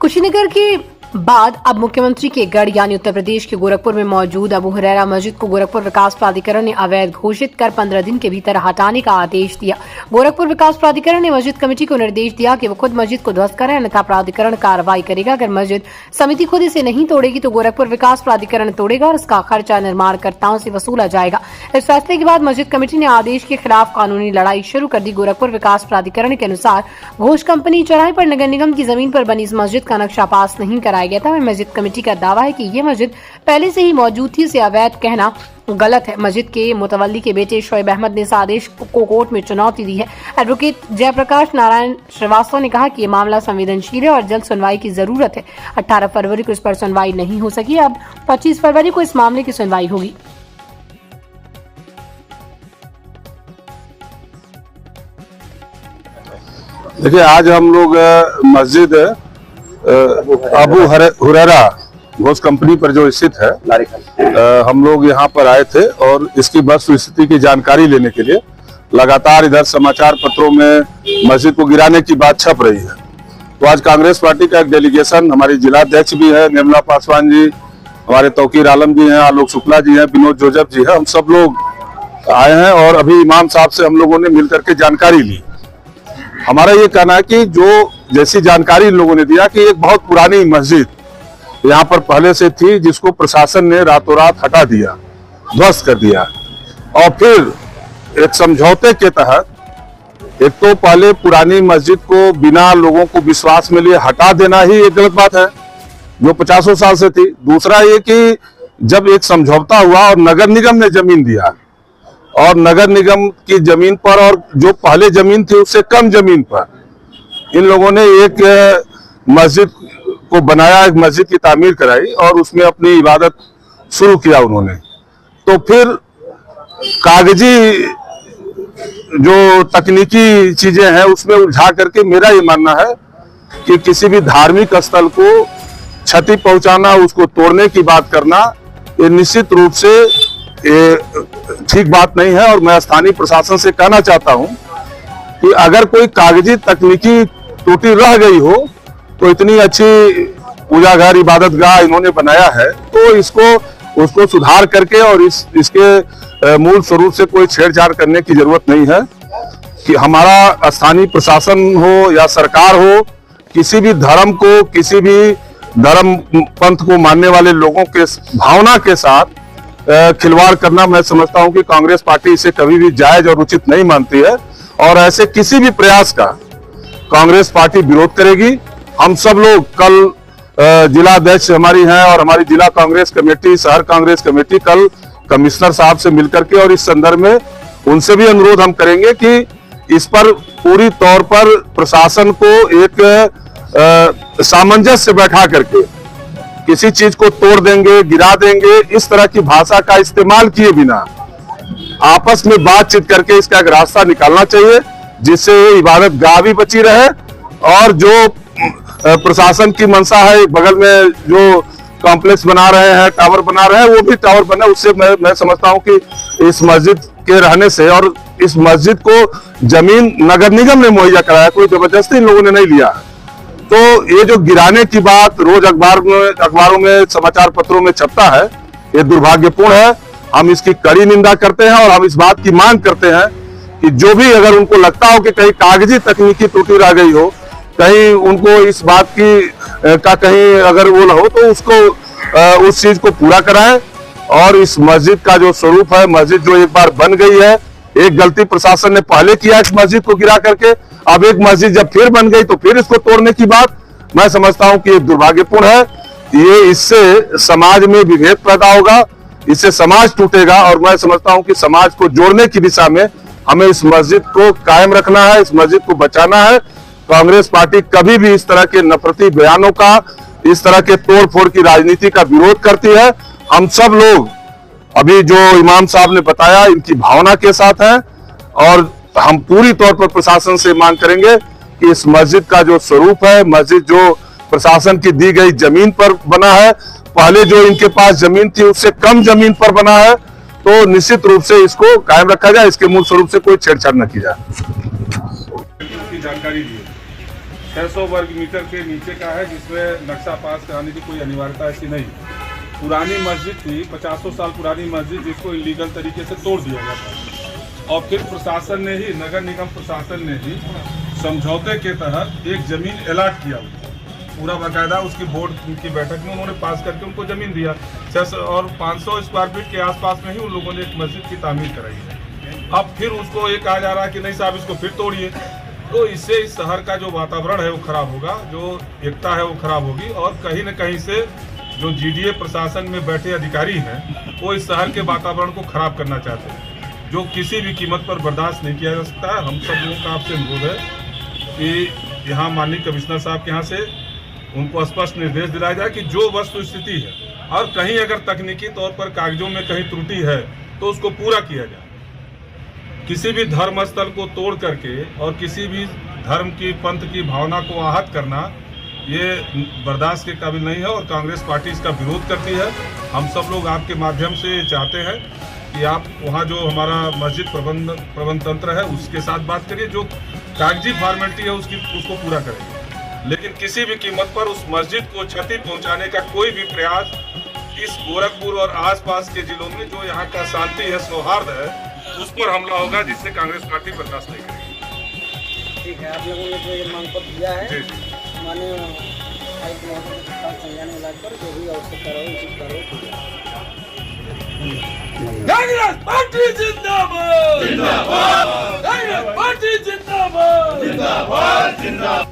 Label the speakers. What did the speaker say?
Speaker 1: कुशीनगर के बाद अब मुख्यमंत्री के गढ़ यानी उत्तर प्रदेश के गोरखपुर में मौजूद अबू हुरैरा मस्जिद को गोरखपुर विकास प्राधिकरण ने अवैध घोषित कर 15 दिन के भीतर हटाने का आदेश दिया। गोरखपुर विकास प्राधिकरण ने मस्जिद कमेटी को निर्देश दिया कि वो खुद मस्जिद को ध्वस्त करे, अन्यथा प्राधिकरण कार्रवाई करेगा। अगर मस्जिद समिति खुद इसे नहीं तोड़ेगी तो गोरखपुर विकास प्राधिकरण तोड़ेगा और इसका खर्चा निर्माणकर्ताओं से वसूला जाएगा। इस फैसले के बाद मस्जिद कमेटी ने आदेश के खिलाफ कानूनी लड़ाई शुरू कर दी। गोरखपुर विकास प्राधिकरण के अनुसार घोष कंपनी चौराहे पर नगर निगम की जमीन पर बनी इस मस्जिद का नक्शा पास नहीं कराया गया था। मस्जिद कमेटी का दावा है कि ये मस्जिद पहले से ही मौजूद थी, इसे अवैध कहना गलत है। मस्जिद के मुतवल्ली के बेटे शोएब अहमद ने इस आदेश को कोर्ट में चुनौती दी है। एडवोकेट जयप्रकाश नारायण श्रीवास्तव ने कहा कि ये मामला संवेदनशील है और जल्द सुनवाई की जरूरत है। 18 फरवरी को इस पर सुनवाई नहीं हो सकी, अब 25 फरवरी को इस मामले की सुनवाई होगी।
Speaker 2: देखिए, आज हम लोग मस्जिद अबू हुरैरा घोष कंपनी पर जो स्थित है, हम लोग यहाँ पर आए थे और इसकी वस्तुस्थिति की जानकारी लेने के लिए लगातार इधर समाचार पत्रों में मस्जिद को गिराने की बात छप रही है। तो आज कांग्रेस पार्टी का एक डेलीगेशन, हमारी जिलाध्यक्ष भी है निर्मला पासवान जी, हमारे तौकीर आलम जी हैं, आलोक शुक्ला जी हैं, विनोद जोजफ जी हैं, हम सब लोग आए हैं और अभी इमाम साहब से हम लोगों ने मिलकर के जानकारी ली। हमारा ये कहना है कि जो जैसी जानकारी इन लोगों ने दिया कि एक बहुत पुरानी मस्जिद यहाँ पर पहले से थी, जिसको प्रशासन ने रातों रात हटा दिया, ध्वस्त कर दिया और फिर एक समझौते के तहत एक तो पहले पुरानी मस्जिद को बिना लोगों को विश्वास में लिए हटा देना ही एक गलत बात है जो 50 साल से थी। दूसरा ये कि जब एक समझौता हुआ और नगर निगम ने जमीन दिया और नगर निगम की जमीन पर और जो पहले जमीन थी उससे कम जमीन पर इन लोगों ने एक मस्जिद को बनाया, एक मस्जिद की तामीर कराई और उसमें अपनी इबादत शुरू किया उन्होंने। तो फिर कागजी जो तकनीकी चीजें हैं उसमें उलझा करके मेरा ये मानना है कि किसी भी धार्मिक स्थल को क्षति पहुंचाना, उसको तोड़ने की बात करना, ये निश्चित रूप से ये ठीक बात नहीं है। और मैं स्थानीय प्रशासन से कहना चाहता हूं कि अगर कोई कागजी तकनीकी त्रुटि रह गई हो तो इतनी अच्छी पूजा घर इबादत गाह इन्होंने बनाया है तो उसको सुधार करके और इसके मूल स्वरूप से कोई छेड़छाड़ करने की जरूरत नहीं है। कि हमारा स्थानीय प्रशासन हो या सरकार हो, किसी भी धर्म को, किसी भी धर्म पंथ को मानने वाले लोगों के भावना के साथ खिलवाड़ करना मैं समझता हूं कि कांग्रेस पार्टी इसे कभी भी जायज और उचित नहीं मानती है और ऐसे किसी भी प्रयास का कांग्रेस पार्टी विरोध करेगी। हम सब लोग कल जिला अध्यक्ष हमारी हैं और हमारी जिला कांग्रेस कमेटी, शहर कांग्रेस कमेटी कल कमिश्नर साहब से मिलकर के और इस संदर्भ में उनसे भी अनुरोध हम करेंगे कि इस पर पूरी तौर पर प्रशासन को एक सामंजस्य से बैठा करके किसी चीज को तोड़ देंगे, गिरा देंगे, इस तरह की भाषा का इस्तेमाल किए बिना आपस में बातचीत करके इसका एक रास्ता निकालना चाहिए जिससे इबादत गाह भी बची रहे और जो प्रशासन की मंशा है बगल में जो कॉम्प्लेक्स बना रहे हैं, टावर बना रहे हैं, वो भी टावर बने। उससे मैं समझता हूं कि इस मस्जिद के रहने से और इस मस्जिद को जमीन नगर निगम ने मुहैया कराया, कोई जबरदस्ती इन लोगों ने नहीं लिया। तो ये जो गिराने की बात रोज अखबारों में समाचार पत्रों में छपता है, ये दुर्भाग्यपूर्ण है। हम इसकी कड़ी निंदा करते हैं और हम इस बात की मांग करते हैं कि जो भी अगर उनको लगता हो कि कहीं कागजी तकनीकी त्रुटि रह गई हो, कहीं उनको इस बात की का कहीं अगर वो न हो तो उसको उस चीज को पूरा कराएं। और इस मस्जिद का जो स्वरूप है, मस्जिद जो एक बार बन गई है, एक गलती प्रशासन ने पहले किया इस मस्जिद को गिरा करके, अब एक मस्जिद जब फिर बन गई तो फिर इसको तोड़ने की बात मैं समझता हूं कि ये दुर्भाग्यपूर्ण है। ये इससे समाज में विभेद पैदा होगा, इससे समाज टूटेगा और मैं समझता हूं कि समाज को जोड़ने की दिशा में हमें इस मस्जिद को कायम रखना है, इस मस्जिद को बचाना है। कांग्रेस पार्टी कभी भी इस तरह के नफरती बयानों का, इस तरह के तोड़ फोड़ की राजनीति का विरोध करती है। हम सब लोग अभी जो इमाम साहब ने बताया इनकी भावना के साथ हैं और हम पूरी तौर पर प्रशासन से मांग करेंगे कि इस मस्जिद का जो स्वरूप है, मस्जिद जो प्रशासन की दी गई जमीन पर बना है, पहले जो इनके पास जमीन थी उससे कम जमीन पर बना है, तो निश्चित रूप से इसको कायम रखा जाए, इसके मूल स्वरूप से कोई छेड़छाड़ न की जाए।
Speaker 3: जानकारी दी 600 वर्ग मीटर के नीचे का है, जिसमें नक्शा पास कराने की कोई अनिवार्यता ऐसी नहीं। पुरानी मस्जिद थी, 50 साल पुरानी मस्जिद, जिसको इलीगल तरीके से तोड़ दिया गया था और फिर प्रशासन ने ही, नगर निगम प्रशासन ने ही समझौते के तहत एक जमीन अलॉट किया, पूरा बाकायदा उसकी बोर्ड की बैठक में उन्होंने पास करके उनको जमीन दिया। 600 और 500 स्क्वायर फीट के आसपास में ही उन लोगों ने एक मस्जिद की तामीर कराई है। अब फिर उसको ये कहा जा रहा है कि नहीं साहब इसको फिर तोड़िए, तो इससे इस शहर का जो वातावरण है वो खराब होगा, जो एकता है वो खराब होगी और कहीं न कहीं से जो जीडीए प्रशासन में बैठे अधिकारी हैं वो इस शहर के वातावरण को खराब करना चाहते हैं, जो किसी भी कीमत पर बर्दाश्त नहीं किया जा सकता है। हम सब लोगों का आपसे अनुरोध है कि यहाँ माननीय कमिश्नर साहब के यहाँ से उनको स्पष्ट निर्देश दिलाया जाए कि जो वस्तु स्थिति है और कहीं अगर तकनीकी तौर पर कागजों में कहीं त्रुटि है तो उसको पूरा किया जाए। किसी भी धर्म स्थल को तोड़ करके और किसी भी धर्म की, पंथ की भावना को आहत करना ये बर्दाश्त के काबिल नहीं है और कांग्रेस पार्टी इसका विरोध करती है। हम सब लोग आपके माध्यम से चाहते हैं कि आप वहाँ जो हमारा मस्जिद प्रबंध तंत्र है उसके साथ बात करिए, जो कागजी फॉर्मेलिटी है उसको पूरा करेंगे, लेकिन किसी भी कीमत पर उस मस्जिद को क्षति पहुंचाने का कोई भी प्रयास इस गोरखपुर और आसपास के जिलों में जो यहाँ का शांति है, सौहार्द है, उस पर हमला होगा, जिससे कांग्रेस पार्टी बर्दाश्त नहीं करेगी।
Speaker 4: ठीक है, आप लोगों ने जो ये मांग पत्र दिया है, माननीय आयुक्त महोदय के साथ संज्ञान में लाकर जो भी आवश्यक कार्रवाई उचित कार्रवाई
Speaker 5: कांग्रेस पार्टी जिंदाबाद, जिंदाबाद, कांग्रेस पार्टी जिंदाबाद, जिंदाबाद, जिंदाबाद।